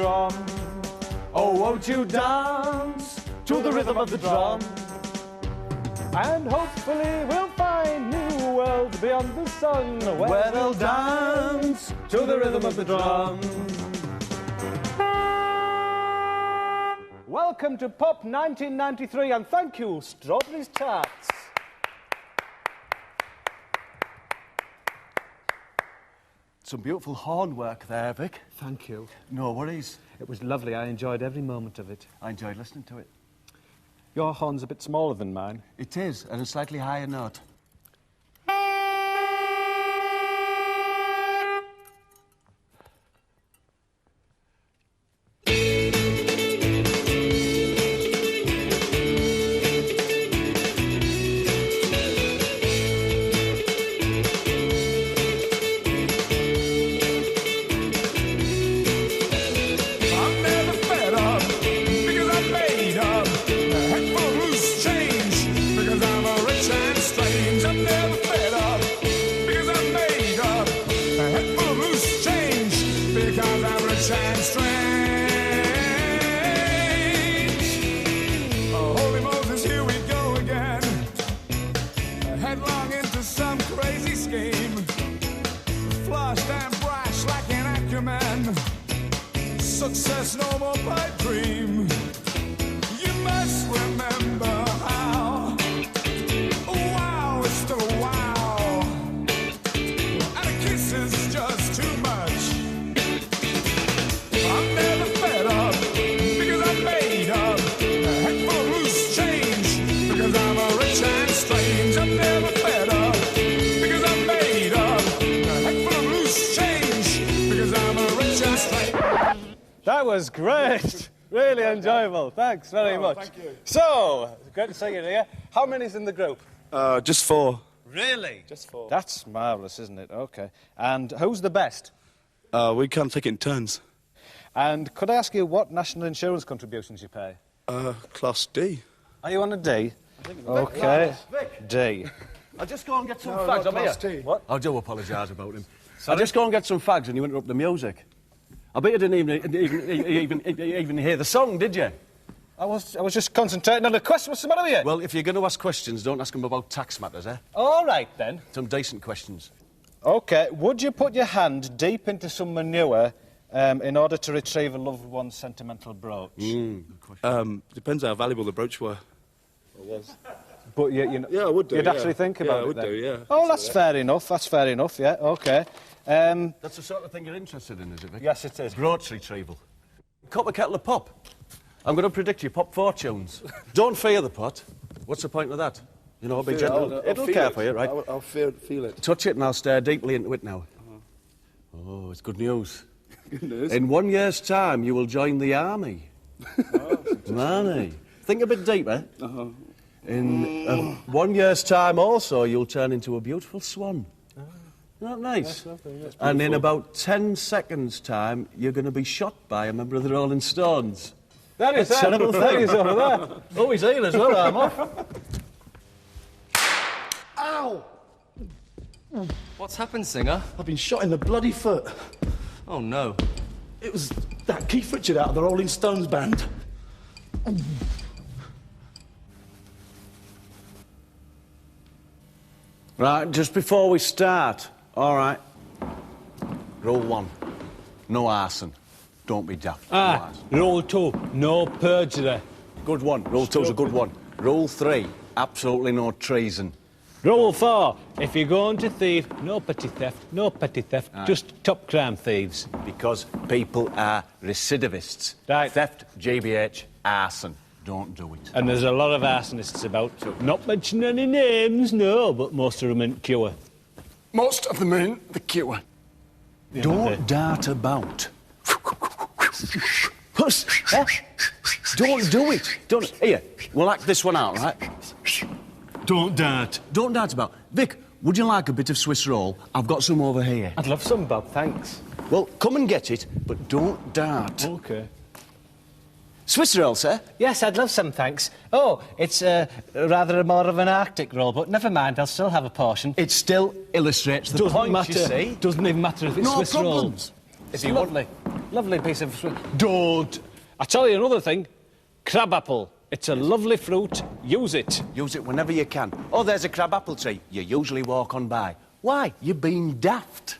drum. Oh, won't you dance to the rhythm of the drum? And hopefully we'll find new worlds beyond the sun, where they'll dance to the rhythm of the drum. Welcome to Pop 1993, and thank you, Strawberries Tarts. Some beautiful horn work there, Vic. Thank you. No worries. It was lovely. I enjoyed every moment of it. I enjoyed listening to it. Your horn's a bit smaller than mine. It is, and a slightly higher note. Success, no more pipe dream. You must remember how wow is still a wow, and a kiss is just too much. I'm never fed up because I'm made up. A head full of loose change because I'm a rich and strange. I'm never fed up because I'm made up. A head full of loose change because I'm a rich and strange. That was great. Really enjoyable. Thanks very much. Thank you. So, great to see you here. How many's in the group? Just 4. Really? Just 4. That's marvellous, isn't it? OK. And who's the best? We can take it in turns. And could I ask you what national insurance contributions you pay? Class D. Are you on a D? OK. Vic. D. I'll just go and get some fags. I'm Class here. T. What? I do apologise about him. I'll just go and get some fags and you interrupt the music. I bet you didn't even hear the song, did you? I was just concentrating on the question. What's the matter with you? Well, if you're going to ask questions, don't ask them about tax matters, eh? All right, then. Some decent questions. OK. Would you put your hand deep into some manure in order to retrieve a loved one's sentimental brooch? Depends how valuable the brooch were. Or was. But you know, Yeah, I would do. You'd actually think about it. I would then. do. Yeah. Oh, that's fair enough. That's fair enough. Yeah. OK. That's the sort of thing you're interested in, is it, Vic? Yes, it is. Brooch retrieval. Cop a kettle of pop. I'm going to predict your pop fortunes. Don't fear the pot. What's the point of that? You know, be gentle. It'll care for you, right? I'll feel it. Touch it and I'll stare deeply into it now. Oh, it's good news. Good news. In 1 year's time, you will join the army. Army. Think a bit deeper. In 1 year's time also, you'll turn into a beautiful swan. Isn't that nice? And in about 10 seconds' time, you're going to be shot by a member of the Rolling Stones. That is a terrible thing. He's over there. Oh, he's ill as well, I'm off. Ow! What's happened, singer? I've been shot in the bloody foot. Oh, no. It was that Keith Richard out of the Rolling Stones band. Right, just before we start, all right. Rule 1, no arson. Don't be daft. No arson. Rule 2, no perjury. Good one. Rule 2's a good one. Rule 3, absolutely no treason. Rule 4, if you're going to thieve, no petty theft, just top crime thieves. Because people are recidivists. Right. Theft, GBH, arson. Don't do it. And there's a lot of arsonists about. Not mention any names, no, but most of them in cure. Most of them in the queue. Don't dart about. Puss, eh? Don't do it. Don't. Here, we'll act this one out, right? Don't dart. Don't dart about. Vic, would you like a bit of Swiss roll? I've got some over here. I'd love some, Bob. Thanks. Well, come and get it, but don't dart. OK. Swiss roll, sir? Yes, I'd love some, thanks. Oh, it's rather more of an Arctic roll, but never mind, I'll still have a portion. It still illustrates the Doesn't point, matter. you see. Doesn't even matter if it's No Swiss problems. roll. If you want me. Lovely piece of fruit. Don't. I tell you another thing. Crabapple. It's a lovely fruit. Use it. Use it whenever you can. Oh, there's a crabapple tree. You usually walk on by. Why? You're being daft.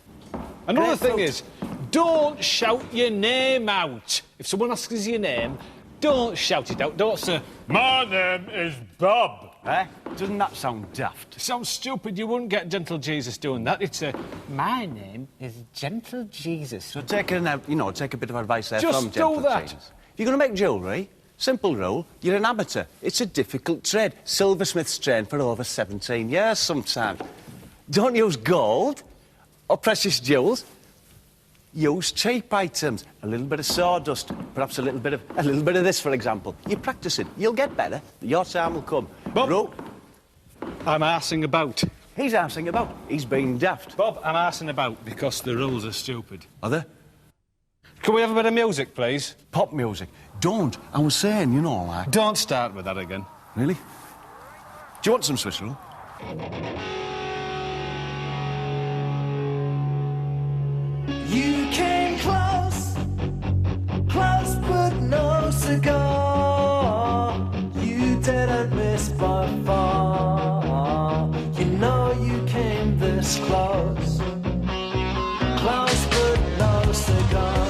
Another Great thing fruit. is, don't shout your name out. If someone asks your name, don't shout it out. Don't say, my name is Bob. Eh? Doesn't that sound daft? Sounds stupid. You wouldn't get Gentle Jesus doing that. It's a, my name is Gentle Jesus. So take a bit of advice there Just from do Gentle that. Jesus. If you're going to make jewellery, simple rule, you're an amateur. It's a difficult trade. Silversmiths train for over 17 years sometimes. Don't use gold or precious jewels. Use cheap items. A little bit of sawdust, perhaps a little bit of this, for example. You practice it, you'll get better. Your time will come. Bob, I'm arsing about. He's arsing about. He's being daft. Bob, I'm arsing about because the rules are stupid. Are they? Can we have a bit of music, please? Pop music. Don't. I was saying, like... Don't start with that again. Really? Do you want some Swiss roll? You came close, close but no cigar. You didn't miss by far. You know you came this close, close but no cigar.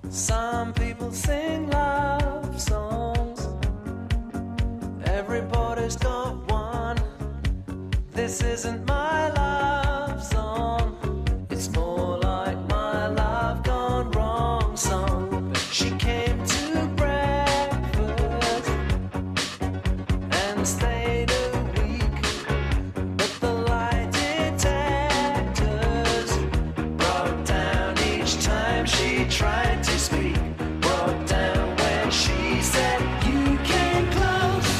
Some people sing love songs. Everybody's got one. This isn't my love song. It's more like my love gone wrong song. She came to breakfast and stayed a week, but the lie detectors broke down each time she tried to speak. Broke down when she said you came close,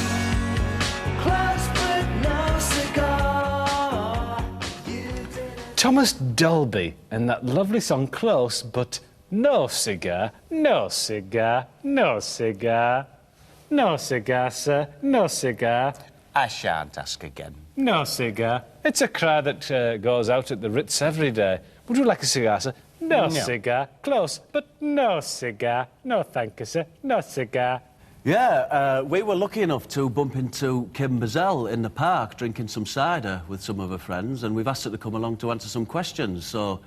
close but no cigar. You didn't. Thomas Dolby and that lovely song Close, but no cigar, no cigar, no cigar. No cigar, sir, no cigar. I shan't ask again. No cigar. It's a crowd that goes out at the Ritz every day. Would you like a cigar, sir? No, cigar. Close, but no cigar. No, thank you, sir. No cigar. Yeah, we were lucky enough to bump into Kim Bazell in the park drinking some cider with some of her friends, and we've asked her to come along to answer some questions. So,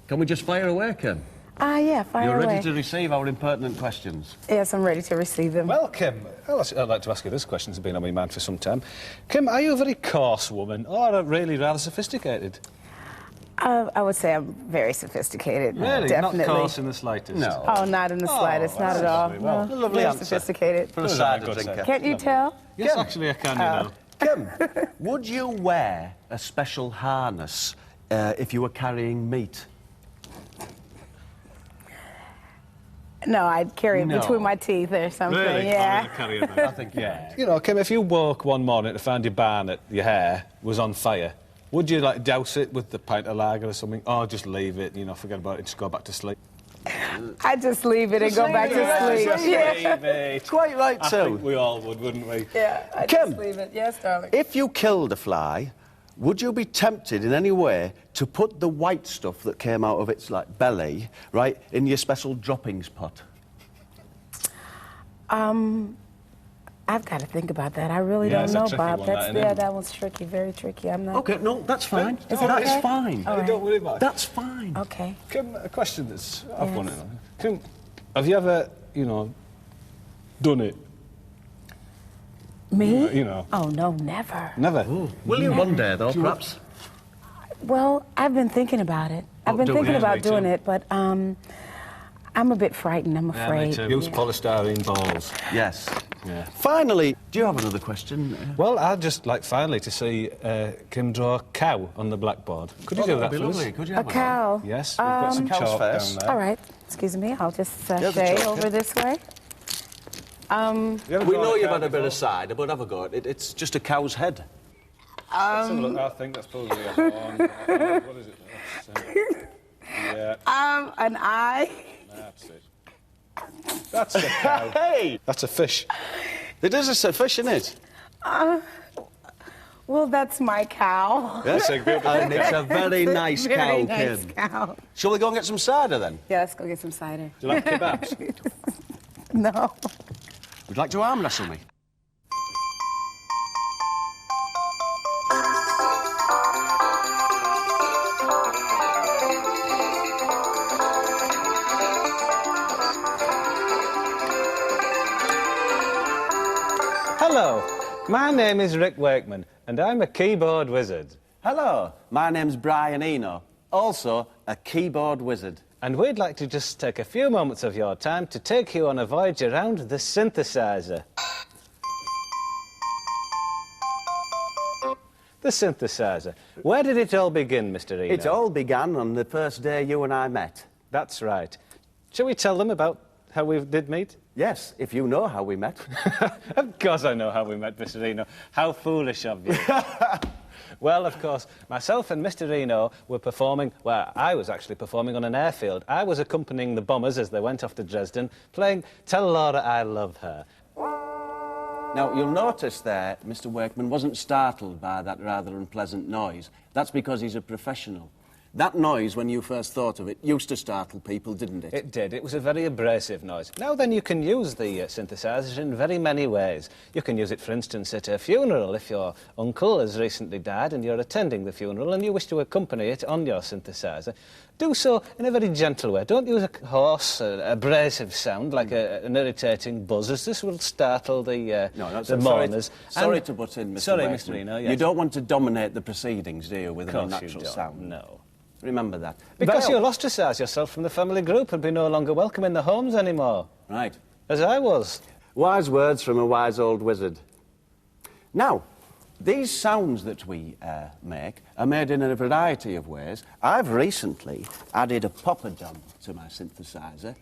can we just fire away, Kim? Yeah, fire You're away. ready to receive our impertinent questions? Yes, I'm ready to receive them. Well, Kim, I'd like to ask you this question. It's been on my mind for some time. Kim, are you a very coarse woman or really rather sophisticated? I would say I'm very sophisticated. Really? Definitely. Not coarse in the slightest? No. Oh, not in the slightest, not at all. well, No, lovely very answer. sophisticated. For a Good cider good drinker. Can't you tell? Yes, Kim. actually, I can, you know. Kim, would you wear a special harness if you were carrying meat? No, I'd carry it No. between my teeth or something. Really? Yeah. I think, yeah. You know, Kim, if you woke one morning to find your barnet, your hair, was on fire, would you, like, douse it with the pint of lager or something? Or just leave it, forget about it, just go back to sleep? I'd just leave it and go back to sleep. Yeah. Leave it. Quite right, I too. think we all would, wouldn't we? Yeah, I'd Kim. just leave it. Yes, darling. If you killed a fly, would you be tempted in any way to put the white stuff that came out of its, belly, right, in your special droppings pot? I've got to think about that. I really Yeah, don't it's a know, tricky Bob. one, That's that, isn't it? that one's tricky, very tricky. I'm not. OK, no, that's fine. Is That's that okay? fine. All right. Don't worry about it. That's fine. Okay. Kim, a question that's... I've Yes. won it. Kim, have you ever, done it? Me? know. Oh, no, never. Never? Will you one day, though, perhaps? Well, I've been thinking about it. I've been doing thinking it, about me doing too. it, but I'm a bit frightened, I'm afraid. Use polystyrene balls. Yes. Yeah. Finally, do you have another question? Well, I'd just like finally to see Kim draw a cow on the blackboard. Could you do that for us? Could you A have one? cow. Yes, we've got some Cow's chalk first. down there. All right. Excuse me. I'll just There's the stay chalk, over yeah. this way. You ever We drawn know a you've cow had a bit before? of cider, but have a go. It's just a cow's head. Let's have a look. I think that's probably a horn. What is it? Yeah, An eye. that's it. That's the cow. Hey! That's a fish. It is a fish, isn't it? Well, that's my cow. That's a good And it's a very nice cow, Very nice Kim. cow. Shall we go and get some cider then? Yeah, let's go get some cider. Do you like kebabs? No. Would you like to arm wrestle me? Hello, my name is Rick Wakeman, and I'm a keyboard wizard. Hello, my name's Brian Eno, also a keyboard wizard. And we'd like to just take a few moments of your time to take you on a voyage around the synthesizer. The synthesizer. Where did it all begin, Mr. Eno? It all began on the first day you and I met. That's right. Shall we tell them about how we did meet? Yes, if you know how we met. Of course I know how we met, Mr. Eno. How foolish of you. Well, of course, myself and Mr. Eno were performing... Well, I was actually performing on an airfield. I was accompanying the bombers as they went off to Dresden, playing Tell Laura I Love Her. Now, you'll notice there, Mr. Wakeman wasn't startled by that rather unpleasant noise. That's because he's a professional. That noise, when you first thought of it, used to startle people, didn't it? It did. It was a very abrasive noise. Now then, you can use the synthesizer in very many ways. You can use it, for instance, at a funeral. If your uncle has recently died and you're attending the funeral and you wish to accompany it on your synthesizer, do so in a very gentle way. Don't use a hoarse, abrasive sound like an irritating buzz, as this will startle the mourners. Sorry to butt in, Mr. Sorry, Wakeman. Mr. Eno, yes. You don't want to dominate the proceedings, do you, with an Of course you unnatural don't, sound? no. Remember that. Because Well- you'll ostracise yourself from the family group and be no longer welcome in the homes anymore. Right. As I was. Wise words from a wise old wizard. Now, these sounds that we make are made in a variety of ways. I've recently added a poppadom to my synthesizer.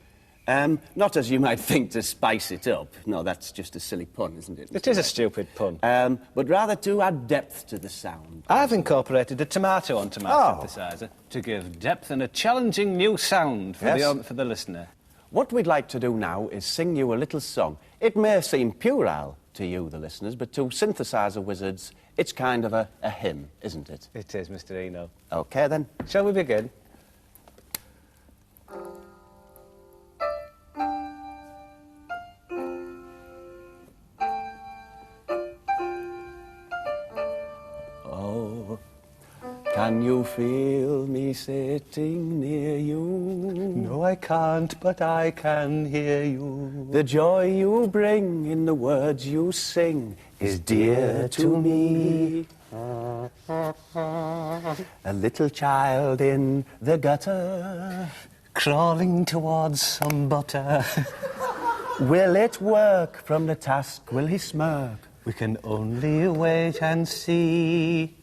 Not as you might think to spice it up. No, that's just a silly pun, isn't it? It is a stupid pun. But rather to add depth to the sound. I've incorporated a tomato onto my synthesizer to give depth and a challenging new sound for, Yes. for the listener. What we'd like to do now is sing you a little song. It may seem puerile to you, the listeners, but to synthesizer wizards, it's kind of a hymn, isn't it? It is, Mr. Eno. OK, then. Shall we begin? Oh, can you feel me sitting near you? No, I can't, but I can hear you. The joy you bring in the words you sing is dear to me. A little child in the gutter, Crawling towards some butter. will it work from the task? Will he smirk? We can only wait and see.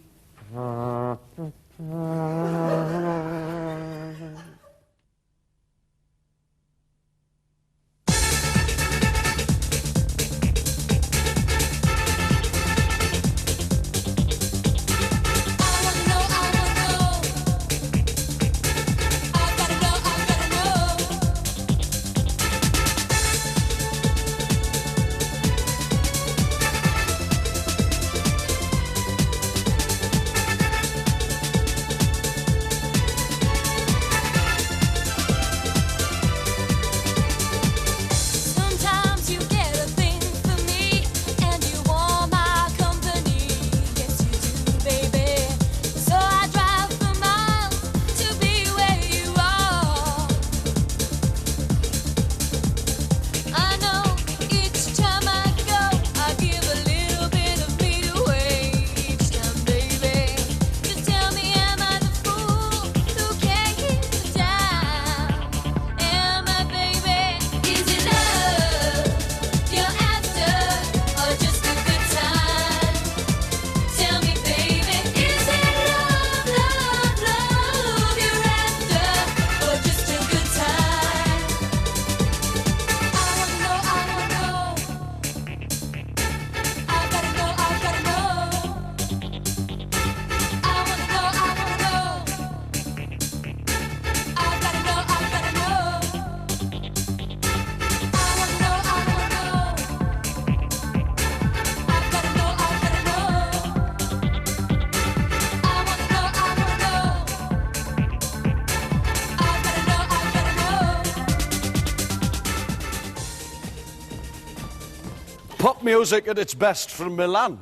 Pop music at its best from Milan.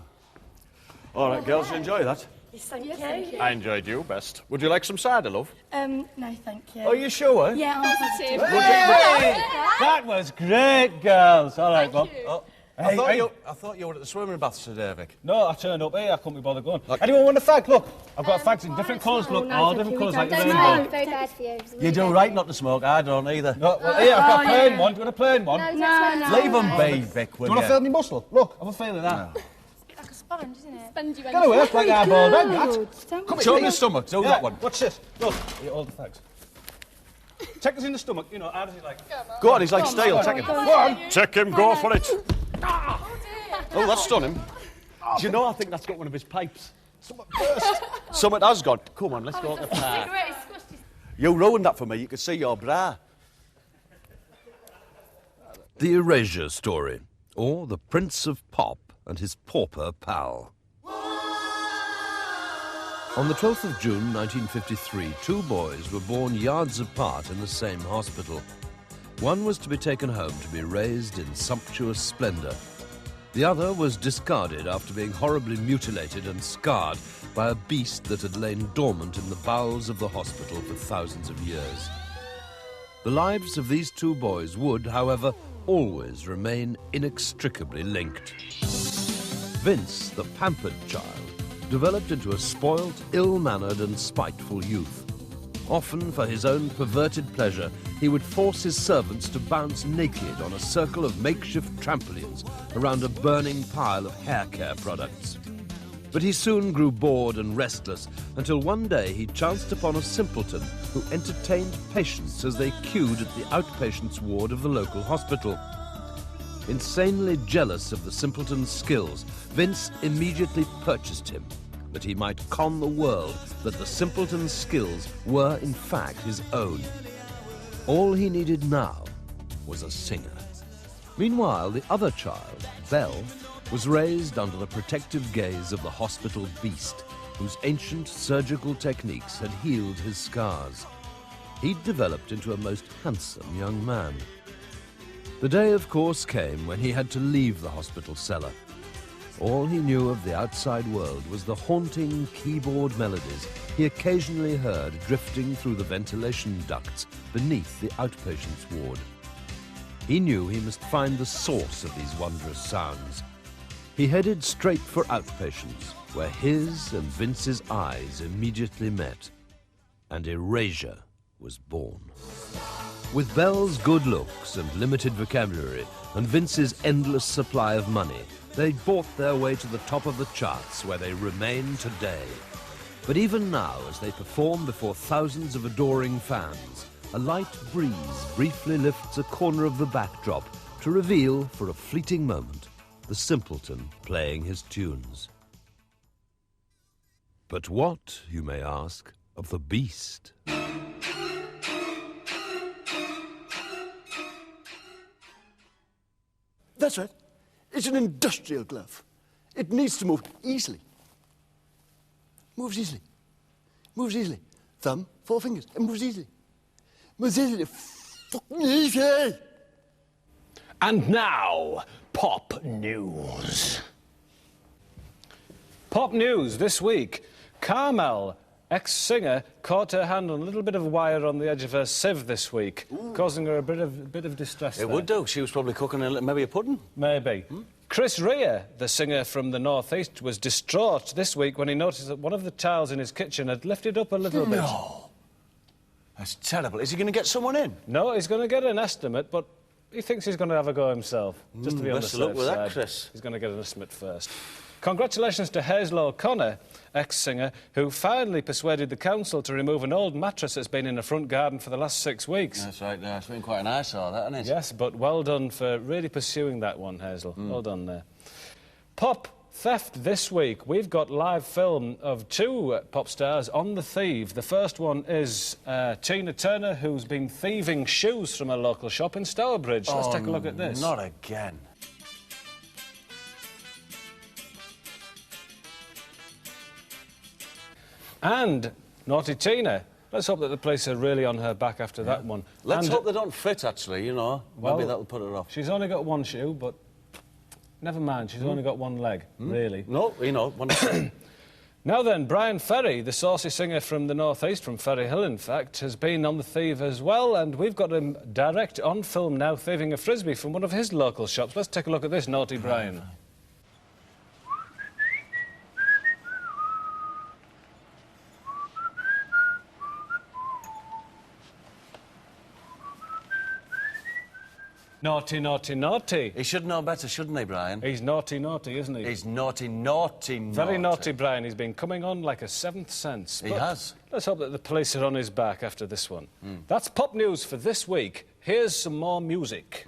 All right, girls, enjoy that. Yes, thank you. I enjoyed you best. Would you like some cider, love? No, thank you. Are you sure? Yeah, I'm positive. That was great, girls. All right, Bob. Oh. I thought you were at the swimming baths today, Vic. No, I turned up here. I couldn't be bothered going. Anyone want a fag? Look, I've got fags in different colours. Look, all different colours like the rainbow. Very bad for you. You do right not to smoke. I don't either. No, well, here, I've got a plain one. Do you want a plain one? No. Leave them be, Vic, Do will you want to you? feel me muscle? Look, I'm a feeling that. Like a sponge, isn't it? Spongy one. Get away, that's like our ball then, that. Come show me your stomach. Do that one. Watch this. Look, here, all the fags. Check us in the stomach. You know, how does he like? Go on, he's like steel. Take him. Go on. Check him. Go for it. Oh, that's done him. Do you know, I think that's got one of his pipes. Something burst. Something has gone. Come on, let's go to the park. You ruined that for me. You could see your bra. The Erasure Story, or The Prince of Pop and His Pauper Pal. On the 12th of June 1953, two boys were born yards apart in the same hospital. One was to be taken home to be raised in sumptuous splendour. The other was discarded after being horribly mutilated and scarred by a beast that had lain dormant in the bowels of the hospital for thousands of years. The lives of these two boys would, however, always remain inextricably linked. Vince, the pampered child, developed into a spoilt, ill-mannered and spiteful youth. Often, for his own perverted pleasure, he would force his servants to bounce naked on a circle of makeshift trampolines around a burning pile of hair care products. But he soon grew bored and restless until one day he chanced upon a simpleton who entertained patients as they queued at the outpatients ward of the local hospital. Insanely jealous of the simpleton's skills, Vince immediately purchased him, that he might con the world that the simpleton's skills were in fact his own. All he needed now was a singer. Meanwhile, the other child, Belle, was raised under the protective gaze of the hospital beast, whose ancient surgical techniques had healed his scars. He'd developed into a most handsome young man. The day, of course, came when he had to leave the hospital cellar. All he knew of the outside world was the haunting keyboard melodies he occasionally heard drifting through the ventilation ducts beneath the outpatients' ward. He knew he must find the source of these wondrous sounds. He headed straight for outpatients, where his and Vince's eyes immediately met, and Erasure was born. With Belle's good looks and limited vocabulary, and Vince's endless supply of money, they bought their way to the top of the charts, where they remain today. But even now, as they perform before thousands of adoring fans, a light breeze briefly lifts a corner of the backdrop to reveal, for a fleeting moment, the simpleton playing his tunes. But what, you may ask, of the beast? That's right. It's an industrial glove. It needs to move easily. Moves easily. Moves easily. Thumb, 4 fingers. It moves easily. Moves easily. Fucking easy. And now, Pop News. Pop News this week. Carmel, ex-singer, caught her hand on a little bit of wire on the edge of her sieve this week, causing her a bit of distress. It would do. She was probably cooking maybe a pudding. Maybe. Chris Rea, the singer from the northeast, was distraught this week when he noticed that one of the tiles in his kitchen had lifted up a little bit. No. That's terrible. Is he going to get someone in? No, he's going to get an estimate, but he thinks he's going to have a go himself, just to be on the best safe of luck with side. that, Chris. He's going to get an estimate first. Congratulations to Hazel O'Connor, ex-singer, who finally persuaded the council to remove an old mattress that's been in the front garden for the last 6 weeks. That's right, yeah. It's been quite an eyesore, that, hasn't it? Yes, but well done for really pursuing that one, Hazel. Well done there. Pop theft this week. We've got live film of two pop stars on the thief. The first one is Tina Turner, who's been thieving shoes from a local shop in Stourbridge. Let's take a look at this. Not again. And Naughty Tina. Let's hope that the police are really on her back after that one. Let's And hope they don't fit, actually, you know. Well, maybe that'll put her off. She's only got one shoe, but Never mind, she's only got one leg, really. No, you know, one second. Now then, Brian Ferry, the saucy singer from the northeast, from Ferry Hill, in fact, has been on The Thief as well, and we've got him direct on film now, thieving a frisbee from one of his local shops. Let's take a look at this, naughty Brian. Naughty, naughty, naughty. He should know better, shouldn't he, Brian? He's naughty, naughty, isn't he? He's naughty, naughty, naughty. Very naughty, Brian. He's been coming on like a seventh sense. He But has. Let's hope that the police are on his back after this one. That's pop news for this week. Here's some more music.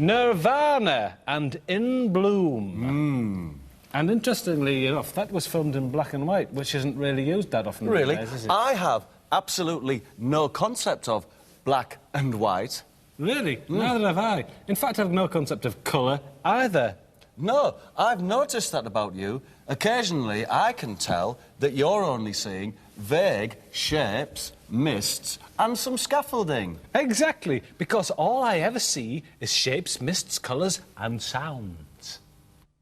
Nirvana and In Bloom. And interestingly enough, that was filmed in black and white, which isn't really used that often. Really? nowadays, is it? I have absolutely no concept of black and white. Really? Neither have I. In fact, I've no concept of colour either. No, I've noticed that about you. Occasionally, I can tell that you're only seeing vague shapes, mists, and some scaffolding. Exactly, because all I ever see is shapes, mists, colours, and sounds.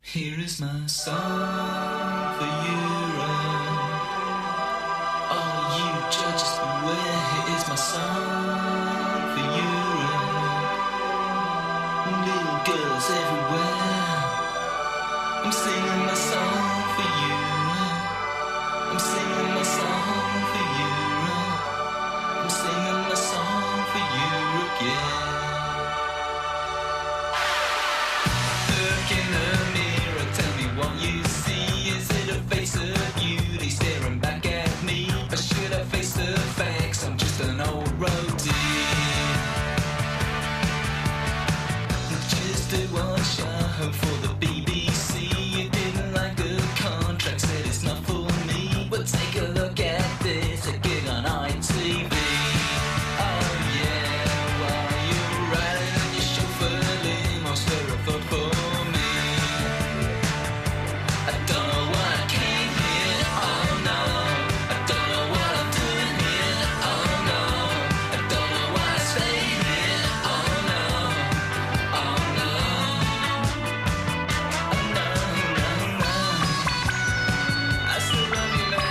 Here is my song for you. All you judges beware. Here is my song for you. Little girls everywhere. I'm singing my song for you. I'm singing my song for you. I'm singing my song for you again. Look in the mirror, tell me what you see. Is it a face of beauty staring back at me? Or should I face the facts? I'm just an old roadie. Just did one show for the BBC. You didn't like the contract, said it's not for me. But take a look at this, a gig on ITV. Oh yeah, while you're riding in your chauffeur limo, stir a thought for me. I don't know why I came here, oh no. I don't know what I'm doing here, oh no. I don't know why I stayed here, oh no. Oh no. Oh no, no, no. I still love you, man.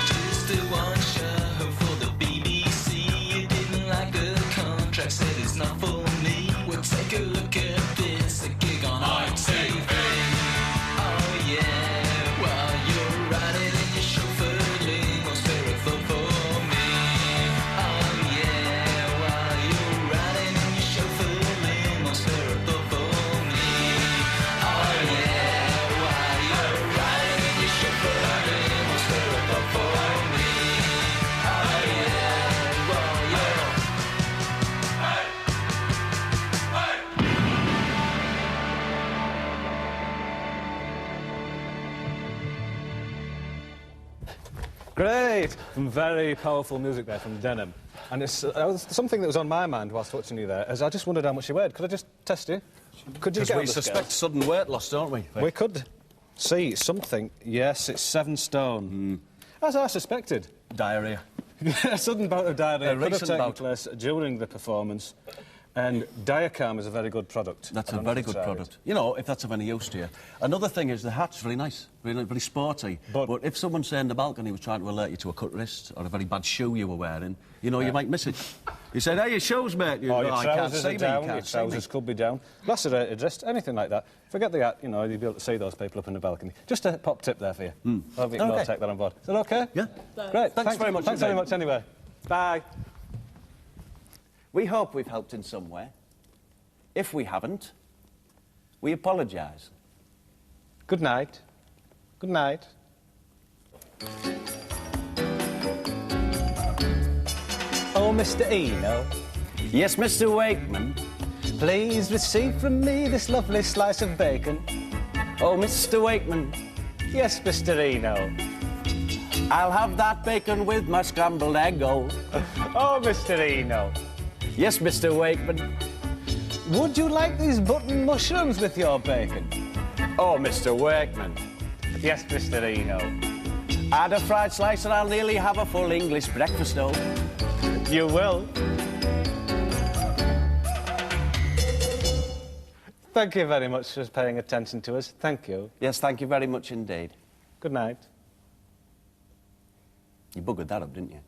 Just did one show for the BBC. You didn't like the contract, said it's not for me. Well, take a look at this, a gig on ITV. Oh yeah, while you're riding in your chauffeur limo, spare a thought for me. Oh yeah, while you're riding in your chauffeur limo, spare a thought for me. Oh yeah, while you're riding in your chauffeur limo, spare a thought for me. Oh yeah, while you're... Great! Some very powerful music there from Denim. And it's something that was on my mind whilst watching you there, is I just wondered how much you weighed. Could I just test you? Could you Because get we on the suspect scales? sudden weight loss, don't we? We could see something. Yes, it's 7 stone. As I suspected. Diarrhea. A sudden bout of diarrhea A could have recent taken bout. place during the performance. And Diacalm is a very good product. That's I a don't know very if you good tried product. You know, if that's of any use to you. Another thing is the hat's very nice, very sporty. But if someone, say, in the balcony was trying to alert you to a cut wrist or a very bad shoe you were wearing, you know, you might miss it. You said, hey, your shoe's, mate. You Or go, your "I can't trousers see are me, down, you your can't see me." trousers could be down. Lacerated wrist, anything like that. Forget the hat, you know, you'll be able to see those people up in the balcony. Just a pop tip there for you. I hope you can all take that on board. Is that OK? Yeah. Great. Thanks very much Thanks very much anyway. Bye. We hope we've helped in some way. If we haven't, we apologise. Good night. Good night. Oh, Mr. Eno. Yes, Mr. Wakeman. Please receive from me this lovely slice of bacon. Oh, Mr. Wakeman. Yes, Mr. Eno. I'll have that bacon with my scrambled egg. Oh, Mr. Eno. yes, Mr. Wakeman. Would you like these button mushrooms with your bacon? Oh, Mr. Wakeman. Yes, Mr. Eno. Add a fried slice and I'll nearly have a full English breakfast, oh. You will. Thank you very much for paying attention to us. Thank you. Yes, thank you very much indeed. Good night. You buggered that up, didn't you?